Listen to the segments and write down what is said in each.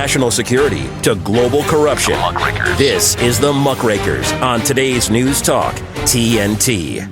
national security to global corruption. This is the Muckrakers on today's News Talk, TNT.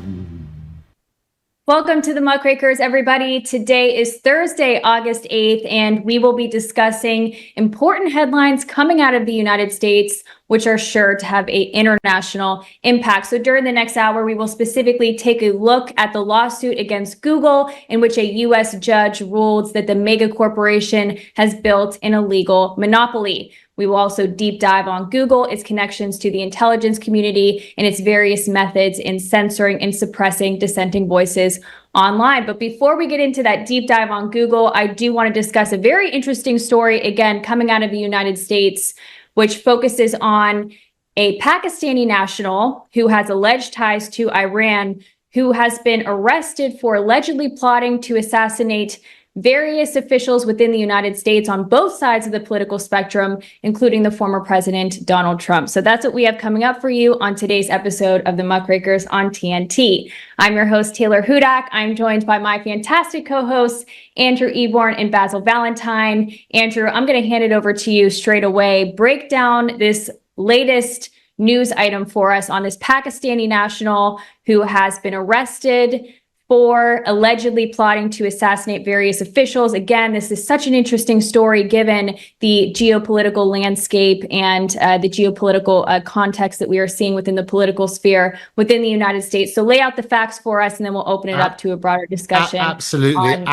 Welcome to the Muckrakers, everybody. Today is Thursday, August 8th, and we will be discussing important headlines coming out of the United States, which are sure to have an international impact. So during the next hour, we will specifically take a look at the lawsuit against Google, in which a U.S. judge ruled that the mega corporation has built an illegal monopoly. We will also deep dive on Google, its connections to the intelligence community, and its various methods in censoring and suppressing dissenting voices online. But before we get into that deep dive on Google, I do want to discuss a very interesting story, again, coming out of the United States, which focuses on a Pakistani national who has alleged ties to Iran, who has been arrested for allegedly plotting to assassinate various officials within the United States on both sides of the political spectrum, including the former president, Donald Trump. So that's what we have coming up for you on today's episode of the Muckrakers on TNT. I'm your host, Taylor Hudak. I'm joined by my fantastic co-hosts, Andrew Eborn and Basil Valentine. Andrew, I'm going to hand it over to you straight away. Break down this latest news item for us on this Pakistani national who has been arrested for allegedly plotting to assassinate various officials. Again, this is such an interesting story given the geopolitical landscape and the geopolitical context that we are seeing within the political sphere within the United States. So lay out the facts for us, and then we'll open it up to a broader discussion. Absolutely.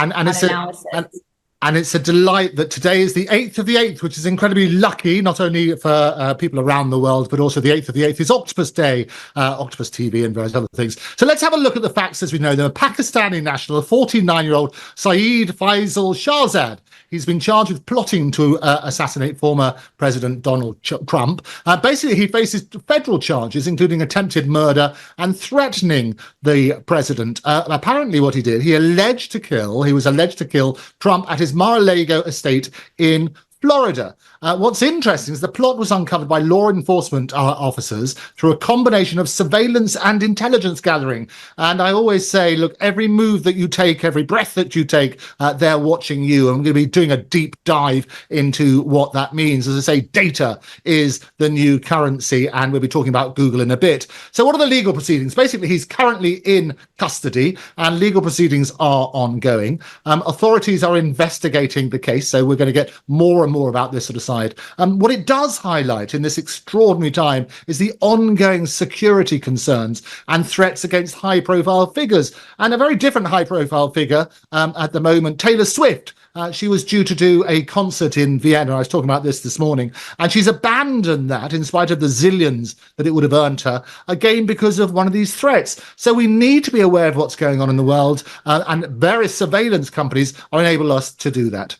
And it's a delight that today is the 8th of the 8th, which is incredibly lucky, not only for people around the world, but also the 8th of the 8th is Octopus Day, Octopus TV and various other things. So let's have a look at the facts as we know them. A Pakistani national, a 49-year-old Saeed Faisal Shahzad. He's been charged with plotting to assassinate former President Donald Trump. Basically, he faces federal charges, including attempted murder and threatening the president. Apparently what he did, he was alleged to kill Trump at his Mar-a-Lago estate in Florida. What's interesting is the plot was uncovered by law enforcement officers through a combination of surveillance and intelligence gathering. And I always say, look, every move that you take, every breath that you take, they're watching you. And I'm going to be doing a deep dive into what that means. As I say, data is the new currency, and we'll be talking about Google in a bit. So what are the legal proceedings? Basically, he's currently in custody and legal proceedings are ongoing. Authorities are investigating the case, so we're going to get more and more about this sort of side. What it does highlight in this extraordinary time is the ongoing security concerns and threats against high-profile figures. And a very different high-profile figure at the moment, Taylor Swift. She was due to do a concert in Vienna. I was talking about this morning, and she's abandoned that in spite of the zillions that it would have earned her, again because of one of these threats. So we need to be aware of what's going on in the world, and various surveillance companies are enabling us to do that.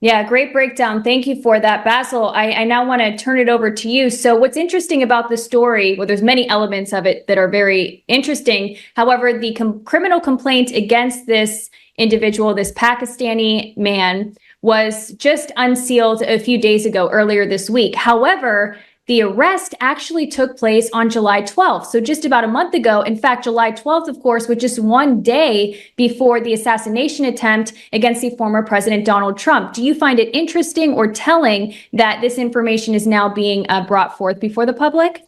Yeah, great breakdown. Thank you for that, Basil. I now want to turn it over to you. So what's interesting about this story, well, there's many elements of it that are very interesting. However, the criminal complaint against this individual, this Pakistani man, was just unsealed a few days ago, earlier this week. However, the arrest actually took place on July 12th, so just about a month ago. In fact, July 12th, of course, was just one day before the assassination attempt against the former President Donald Trump. Do you find it interesting or telling that this information is now being brought forth before the public?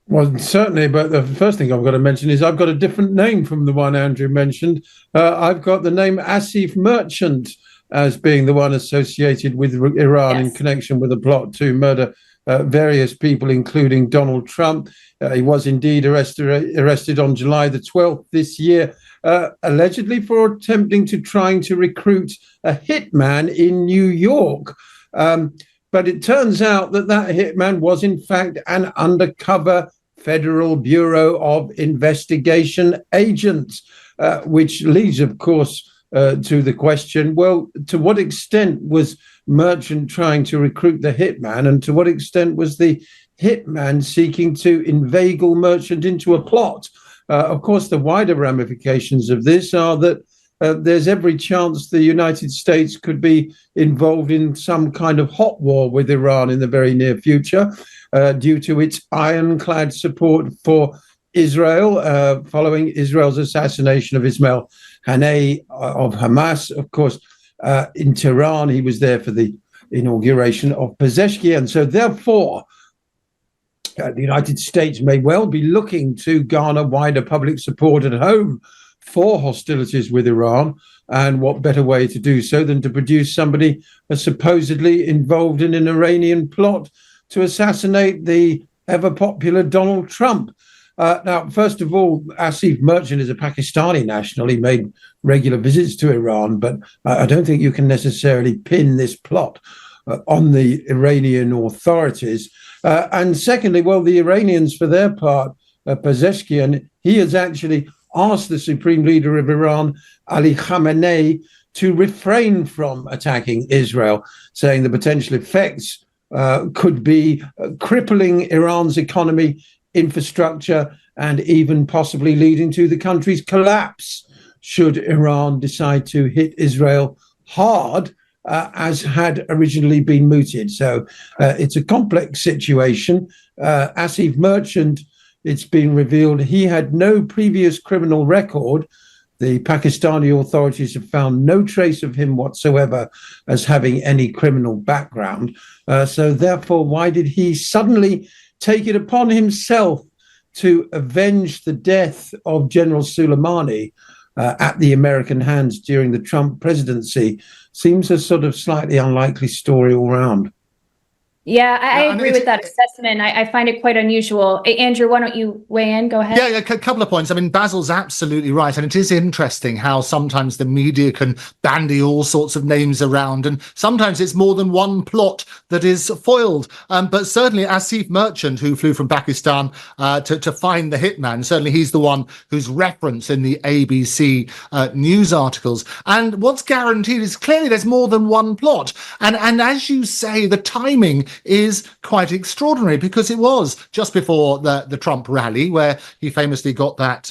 Well, certainly, but the first thing I've got to mention is I've got a different name from the one Andrew mentioned. I've got the name Asif Merchant as being the one associated with Iran in connection with a plot to murder various people, including Donald Trump. He was indeed arrested on July the 12th this year, allegedly for attempting to trying to recruit a hitman in New York. But it turns out that that hitman was, in fact, an undercover Federal Bureau of Investigation agent, which leads, of course, to the question, well, to what extent was Merchant trying to recruit the hitman, and to what extent was the hitman seeking to inveigle Merchant into a plot? Of course, the wider ramifications of this are that there's every chance the United States could be involved in some kind of hot war with Iran in the very near future due to its ironclad support for Israel following Israel's assassination of Ismail Haniyeh of Hamas. Of course, in Tehran, he was there for the inauguration of Pezeshkian. So therefore, the United States may well be looking to garner wider public support at home for hostilities with Iran. And what better way to do so than to produce somebody supposedly involved in an Iranian plot to assassinate the ever-popular Donald Trump. Now, first of all, Asif Merchant is a Pakistani national. He made regular visits to Iran, but I don't think you can necessarily pin this plot on the Iranian authorities. And secondly, well, the Iranians, for their part, Pezeshkian, he has actually asked the supreme leader of Iran, Ali Khamenei, to refrain from attacking Israel, saying the potential effects could be crippling Iran's economy, infrastructure, and even possibly leading to the country's collapse should Iran decide to hit Israel hard, as had originally been mooted. So it's a complex situation. Asif Merchant, it's been revealed he had no previous criminal record. The Pakistani authorities have found no trace of him whatsoever as having any criminal background. So therefore, why did he suddenly take it upon himself to avenge the death of General Soleimani at the American hands during the Trump presidency? Seems a sort of slightly unlikely story all round. Yeah, I agree with that assessment. I find it quite unusual. Andrew, why don't you weigh in? Go ahead. Yeah, a couple of points. I mean, Basil's absolutely right. And it is interesting how sometimes the media can bandy all sorts of names around. And sometimes it's more than one plot that is foiled. But certainly Asif Merchant, who flew from Pakistan to find the hitman, certainly he's the one who's referenced in the ABC news articles. And what's guaranteed is clearly there's more than one plot. And as you say, the timing is quite extraordinary, because it was just before the Trump rally where he famously got that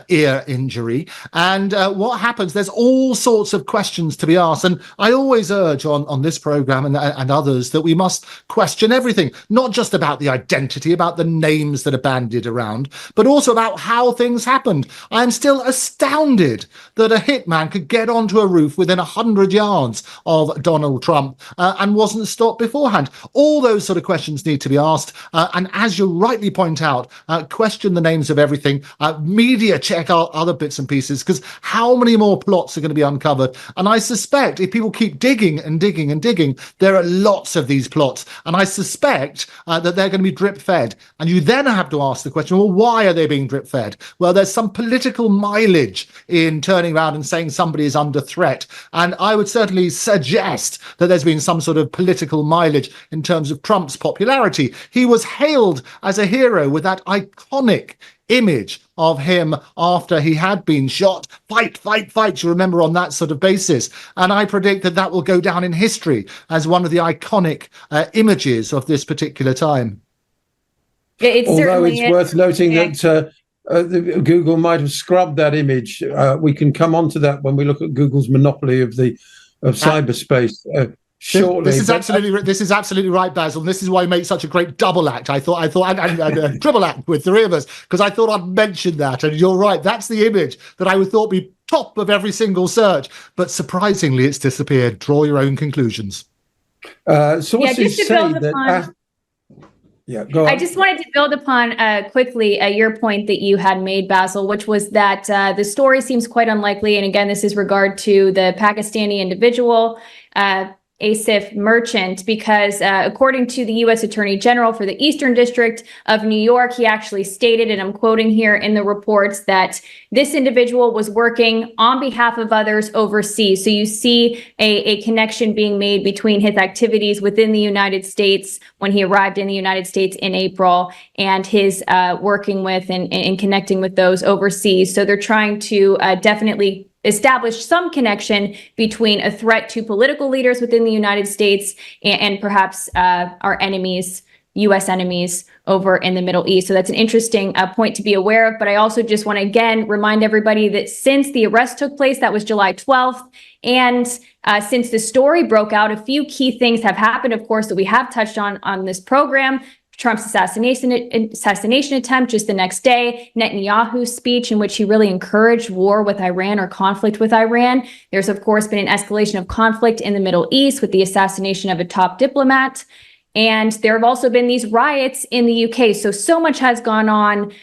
ear injury. And what happens, there's all sorts of questions to be asked. And I always urge on this program and others that we must question everything, not just about the identity, about the names that are bandied around, but also about how things happened. I am still astounded that a hitman could get onto a roof within 100 yards of Donald Trump and wasn't stopped beforehand. All those sort of questions need to be asked. And as you rightly point out, question the names of everything. Media check out other bits and pieces, because how many more plots are going to be uncovered? And I suspect if people keep digging and digging and digging, there are lots of these plots. And I suspect that they're going to be drip fed. And you then have to ask the question, well, why are they being drip fed? Well, there's some political mileage in turning around and saying somebody is under threat. And I would certainly suggest that there's been some sort of political mileage in terms of Trump's popularity. He was hailed as a hero with that iconic image of him after he had been shot. Fight, fight, fight. You remember, on that sort of basis. And I predict that that will go down in history as one of the iconic images of this particular time. Although it's worth noting that Google might have scrubbed that image. We can come on to that when we look at Google's monopoly of cyberspace. Shortly. This is absolutely right, Basil. And this is why we make such a great double act. I thought, and triple act with three of us, because I thought I'd mention that. And you're right, that's the image that I would thought be top of every single search. But surprisingly, it's disappeared. Draw your own conclusions. Sources say that. Yeah, go on. I just wanted to build upon quickly your point that you had made, Basil, which was that the story seems quite unlikely. And again, this is regard to the Pakistani individual, Asif Merchant, because according to the U.S. Attorney General for the Eastern District of New York, he actually stated, and I'm quoting here in the reports, that this individual was working on behalf of others overseas. So you see a connection being made between his activities within the United States when he arrived in the United States in April and his working with and connecting with those overseas. So they're trying to definitely establish some connection between a threat to political leaders within the United States and perhaps our enemies, U.S. enemies over in the Middle East. So that's an interesting point to be aware of. But I also just want to again remind everybody that since the arrest took place, that was July 12th, and since the story broke out, a few key things have happened, of course, that we have touched on this program. Trump's assassination attempt just the next day, Netanyahu's speech in which he really encouraged war with Iran or conflict with Iran. There's, of course, been an escalation of conflict in the Middle East with the assassination of a top diplomat. And there have also been these riots in the UK. So much has gone on.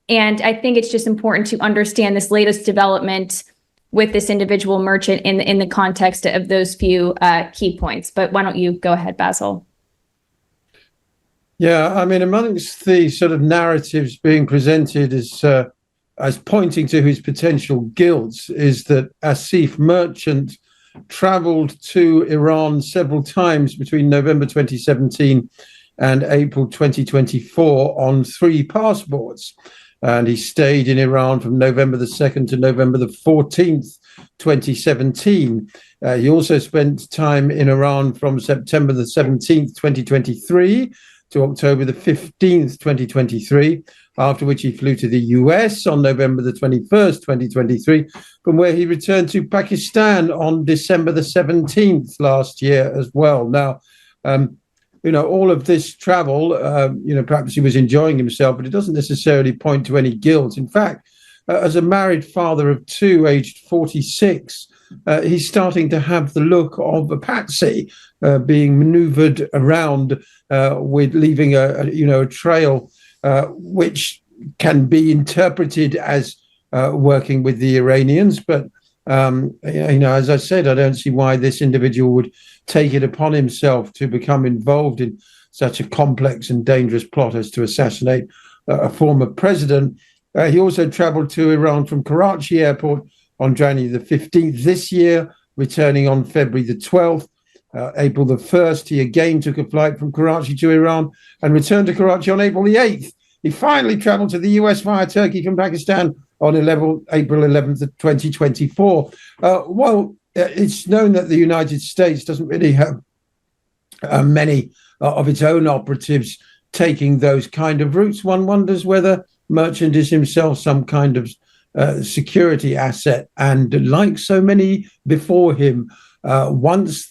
And I think it's just important to understand this latest development with this individual merchant in the context of those few key points. But why don't you go ahead, Basil? Yeah, I mean, amongst the sort of narratives being presented as pointing to his potential guilt is that Asif Merchant traveled to Iran several times between November 2017 and April 2024 on 3 passports. And he stayed in Iran from November the 2nd to November the 14th, 2017. He also spent time in Iran from September the 17th, 2023 to October the 15th, 2023, after which he flew to the US on November the 21st, 2023, from where he returned to Pakistan on December the 17th last year as well. Now, all of this travel, perhaps he was enjoying himself, but it doesn't necessarily point to any guilt. In fact, as a married father of 2, aged 46, he's starting to have the look of a patsy, being maneuvered around with leaving a trail which can be interpreted as working with the Iranians. But, as I said, I don't see why this individual would take it upon himself to become involved in such a complex and dangerous plot as to assassinate a former president. He also traveled to Iran from Karachi airport on January the 15th this year, returning on February the 12th. April the 1st, he again took a flight from Karachi to Iran and returned to Karachi on April the 8th. He finally traveled to the US via Turkey from Pakistan on April 11th of 2024. It's known that the United States doesn't really have many of its own operatives taking those kind of routes. One wonders whether Merchant is himself some kind of security asset. And like so many before him, once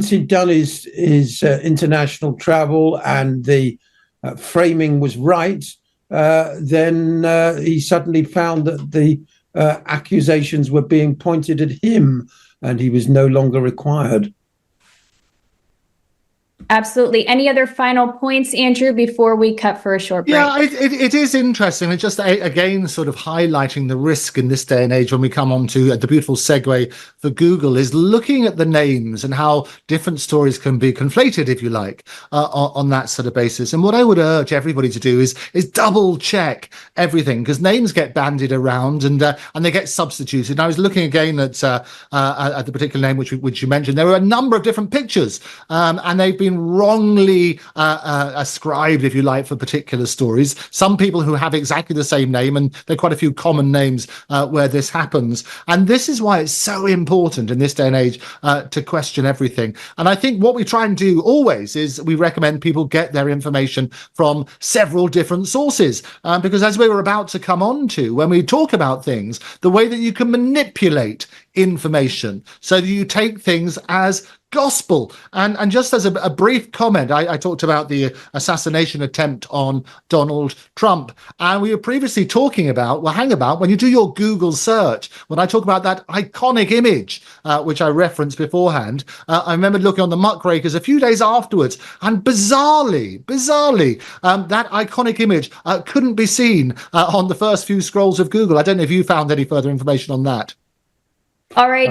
he'd done his international travel and the framing was right, then he suddenly found that the accusations were being pointed at him and he was no longer required. Absolutely. Any other final points, Andrew, before we cut for a short break? Yeah, it is interesting. It's just, again, sort of highlighting the risk in this day and age when we come on to the beautiful segue for Google is looking at the names and how different stories can be conflated, if you like, on that sort of basis. And what I would urge everybody to do is double check everything, because names get bandied around and they get substituted. And I was looking again at the particular name which you mentioned. There were a number of different pictures and they've been wrongly ascribed, if you like, for particular stories. Some people who have exactly the same name, and there are quite a few common names where this happens. And this is why it's so important in this day and age to question everything. And I think what we try and do always is we recommend people get their information from several different sources, because as we were about to come on to, when we talk about things, the way that you can manipulate information so that you take things as gospel. And just as a brief comment, I talked about the assassination attempt on Donald Trump, and we were previously talking about, when you do your Google search, when I talk about that iconic image, which I referenced beforehand, I remember looking on the Muckrakers a few days afterwards, and bizarrely, that iconic image couldn't be seen on the first few scrolls of Google. I don't know if you found any further information on that. All right.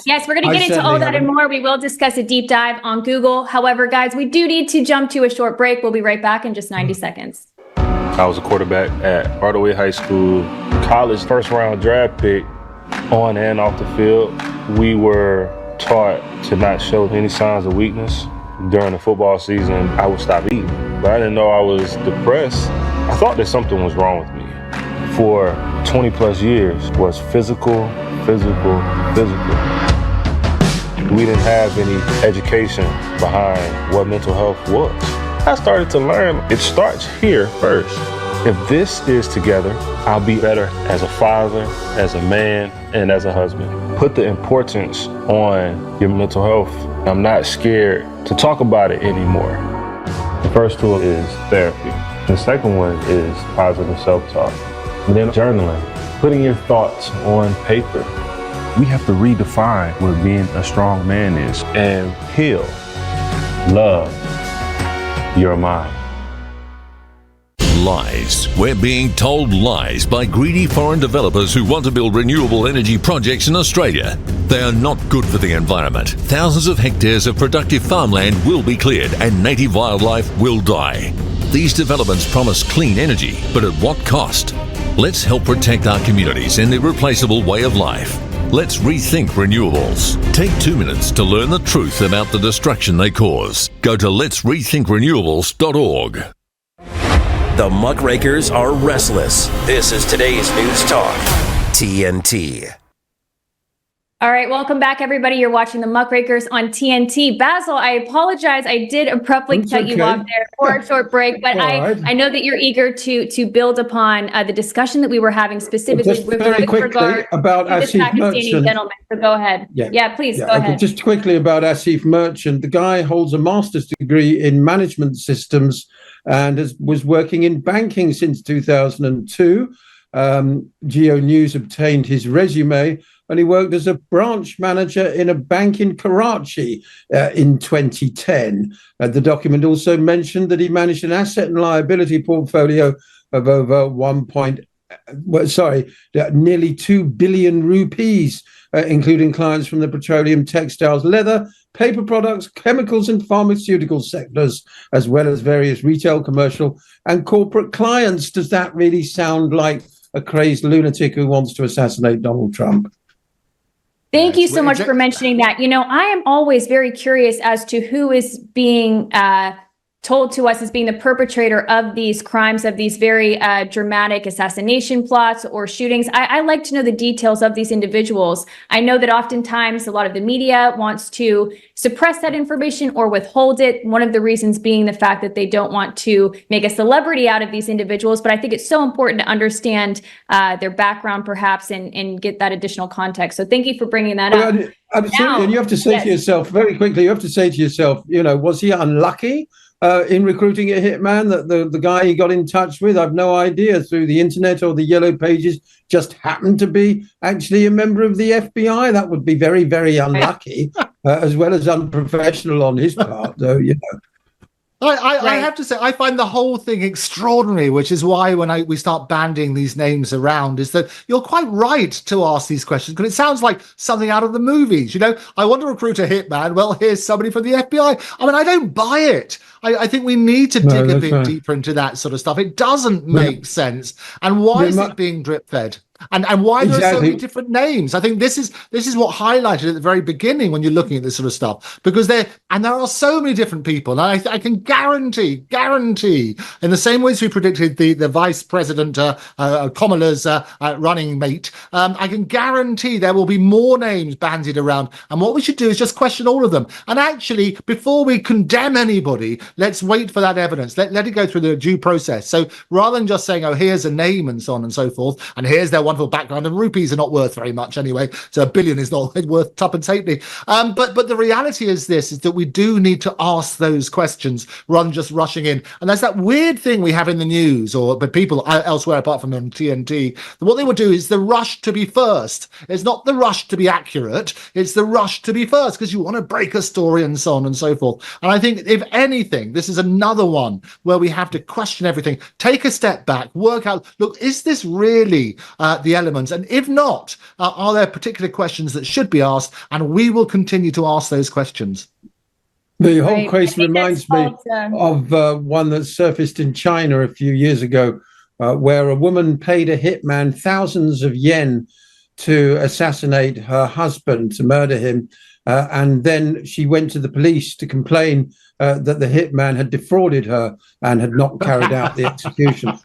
Yes, we're going to get into all that and more. We will discuss a deep dive on Google. However, guys, we do need to jump to a short break. We'll be right back in just 90 seconds. I was a quarterback at Hardaway High School, college first-round draft pick on and off the field. We were taught to not show any signs of weakness. During the football season, I would stop eating. But I didn't know I was depressed. I thought that something was wrong with me. For 20 plus years was physical. We didn't have any education behind what mental health was. I started to learn it starts here first. If this is together, I'll be better as a father, as a man, and as a husband. put the importance on your mental health. I'm not scared to talk about it anymore. The first tool is therapy. The second one is positive self-talk. And then journaling, putting your thoughts on paper. We have to redefine what being a strong man is and heal, love your mind. Lies. We're being told lies by greedy foreign developers who want to build renewable energy projects in Australia. They are not good for the environment. Thousands of hectares of productive farmland will be cleared and native wildlife will die. These developments promise clean energy, but at what cost? Let's help protect our communities and their irreplaceable way of life. Let's rethink renewables. Take 2 minutes to learn the truth about the destruction they cause. Go to letsrethinkrenewables.org. The Muckrakers are restless. This is today's News Talk, TNT. All right, welcome back, everybody. You're watching the Muckrakers on TNT. Basil, I apologize. I did abruptly cut you off there for a short break, but I know that you're eager to build upon the discussion that we were having specifically just very quickly about this Pakistani gentleman. So go ahead. Yeah, please go ahead. Just quickly about Asif Merchant. The guy holds a master's degree in management systems and was working in banking since 2002. Geo News obtained his resume, and he worked as a branch manager in a bank in Karachi in 2010. The document also mentioned that he managed an asset and liability portfolio of over nearly 2 billion rupees, including clients from the petroleum, textiles, leather, paper products, chemicals and pharmaceutical sectors, as well as various retail, commercial and corporate clients. Does that really sound like a crazed lunatic who wants to assassinate Donald Trump? Thank you so much for mentioning that. You know, I am always very curious as to who is being told to us as being the perpetrator of these crimes, of these very dramatic assassination plots or shootings. I like to know the details of these individuals. I know that oftentimes a lot of the media wants to suppress that information or withhold it. One of the reasons being the fact that they don't want to make a celebrity out of these individuals. But I think it's so important to understand their background perhaps and get that additional context. So thank you for bringing that up. Absolutely. And you have to say to yourself, very quickly, you have to say to yourself, you know, was he unlucky in recruiting a hitman? That the guy he got in touch with, I've no idea, through the internet or the yellow pages, just happened to be actually a member of the FBI. That would be very, very unlucky, as well as unprofessional on his part, though, you know. I have to say, I find the whole thing extraordinary, which is why when we start banding these names around, is that you're quite right to ask these questions, because it sounds like something out of the movies. You know, I want to recruit a hitman. Well, here's somebody from the FBI. I mean, I don't buy it. I think we need to dig a bit deeper into that sort of stuff. It doesn't make sense. And why is it being drip fed? And why there are so many different names? I think this is what highlighted at the very beginning when you're looking at this sort of stuff, because there are so many different people. And I can guarantee, in the same way as we predicted the vice president Kamala's running mate, I can guarantee there will be more names bandied around. And what we should do is just question all of them. And actually, before we condemn anybody, let's wait for that evidence. Let it go through the due process. So rather than just saying, oh, here's a name and so on and so forth, and here's their wonderful background, and rupees are not worth very much anyway, so $1 billion is not worth tuppence halfpenny. But the reality is that we do need to ask those questions rather than just rushing in. And that's that weird thing we have in the news, but people elsewhere apart from on TNT, what they will do is the rush to be first. It's not the rush to be accurate, it's the rush to be first, because you want to break a story and so on and so forth. And I think, if anything, this is another one where we have to question everything, take a step back, work out, look, is this really the elements? And if not, are there particular questions that should be asked? And we will continue to ask those questions. The whole case reminds me of one that surfaced in China a few years ago, where a woman paid a hitman thousands of yen to assassinate her husband, to murder him. And then she went to the police to complain that the hitman had defrauded her and had not carried out the execution.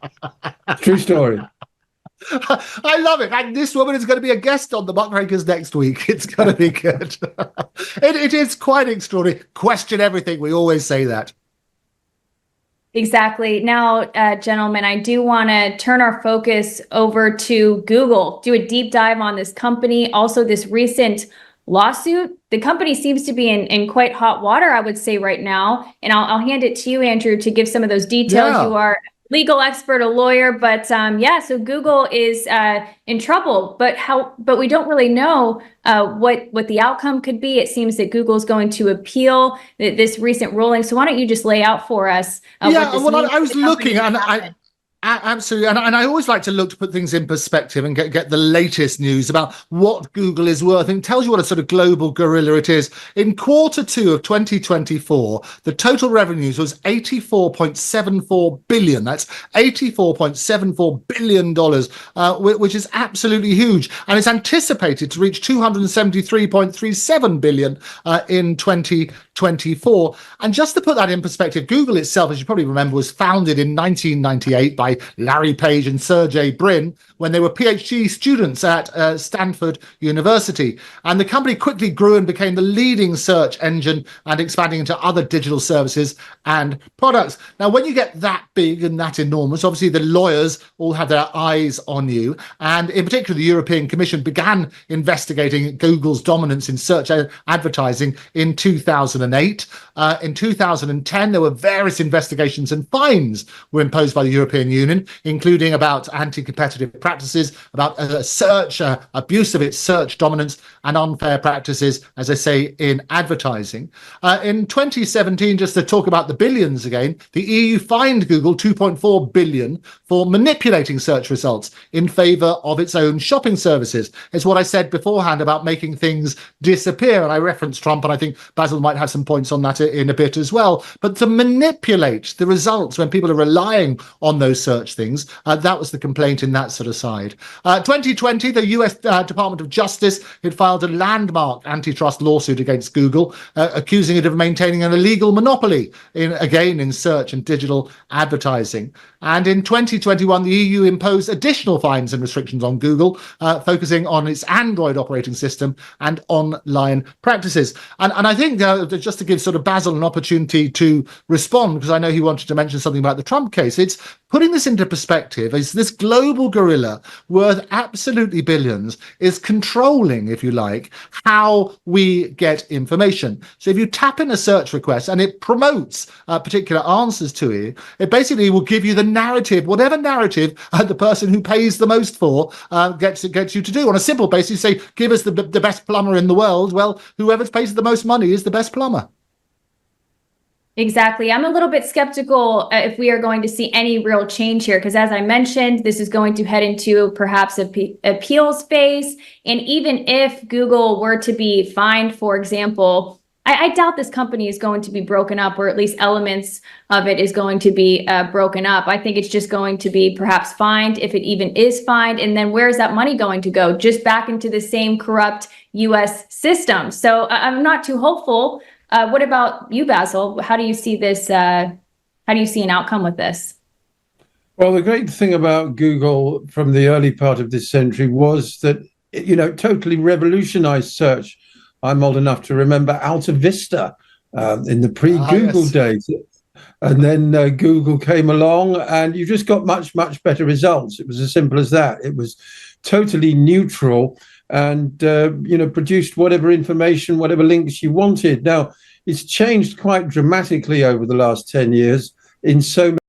True story. I love it. And this woman is going to be a guest on the Muckrakers next week. It's going to be good. It is quite extraordinary. Question everything. We always say that. Exactly. Now, gentlemen, I do want to turn our focus over to Google, do a deep dive on this company. Also, this recent lawsuit. The company seems to be in quite hot water, I would say, right now. And I'll hand it to you, Andrew, to give some of those details. Yeah. You are a legal expert, a lawyer, but yeah, so Google is in trouble, but we don't really know what the outcome could be. It seems that Google is going to appeal this recent ruling. So why don't you just lay out for us? Yeah, well, I was looking, and absolutely, and I always like to put things in perspective and get the latest news about what Google is worth. And it tells you what a sort of global gorilla it is. In Q2 of 2024, the total revenues was $84.74 billion. That's $84.74 billion, which is absolutely huge. And it's anticipated to reach $273.37 billion in 2024. And just to put that in perspective, Google itself, as you probably remember, was founded in 1998 by Larry Page and Sergey Brin when they were PhD students at Stanford University. And the company quickly grew and became the leading search engine and expanding into other digital services and products. Now, when you get that big and that enormous, obviously the lawyers all had their eyes on you. And in particular, the European Commission began investigating Google's dominance in search advertising in 2008. In 2010, there were various investigations and fines were imposed by the European Union, including about anti-competitive practices, about search abuse of its search dominance, and unfair practices, as I say, in advertising. In 2017, just to talk about the billions again, the EU fined Google $2.4 billion for manipulating search results in favor of its own shopping services. It's what I said beforehand about making things disappear, and I referenced Trump, and I think Basil might have some points on that in a bit as well. But to manipulate the results when people are relying on those search things, that was the complaint in that sort of side. 2020, the US Department of Justice had filed a landmark antitrust lawsuit against Google, accusing it of maintaining an illegal monopoly in search and digital advertising. And in 2021, the EU imposed additional fines and restrictions on Google, focusing on its Android operating system and online practices. And I think, just to give sort of Basil an opportunity to respond, because I know he wanted to mention something about the Trump case, it's putting this into perspective. Is this global gorilla worth absolutely billions is controlling, if you like, how we get information. So if you tap in a search request and it promotes particular answers to you, it basically will give you the narrative, whatever narrative the person who pays the most for gets you to do. On a simple basis, say, give us the best plumber in the world. Well, whoever pays the most money is the best plumber. Exactly. I'm a little bit skeptical if we are going to see any real change here, because as I mentioned, this is going to head into perhaps appeals phase. And even if Google were to be fined, for example, I doubt this company is going to be broken up, or at least elements of it is going to be broken up. I think it's just going to be perhaps fined, if it even is fined. And then where is that money going to go? Just back into the same corrupt US system. So I'm not too hopeful. What about you, Basil? How do you see this? How do you see an outcome with this? Well, the great thing about Google from the early part of this century was that, it totally revolutionized search. I'm old enough to remember Alta Vista in the pre-Google days. And then Google came along and you just got much, much better results. It was as simple as that. It was totally neutral and, produced whatever information, whatever links you wanted. Now, it's changed quite dramatically over the last 10 years in so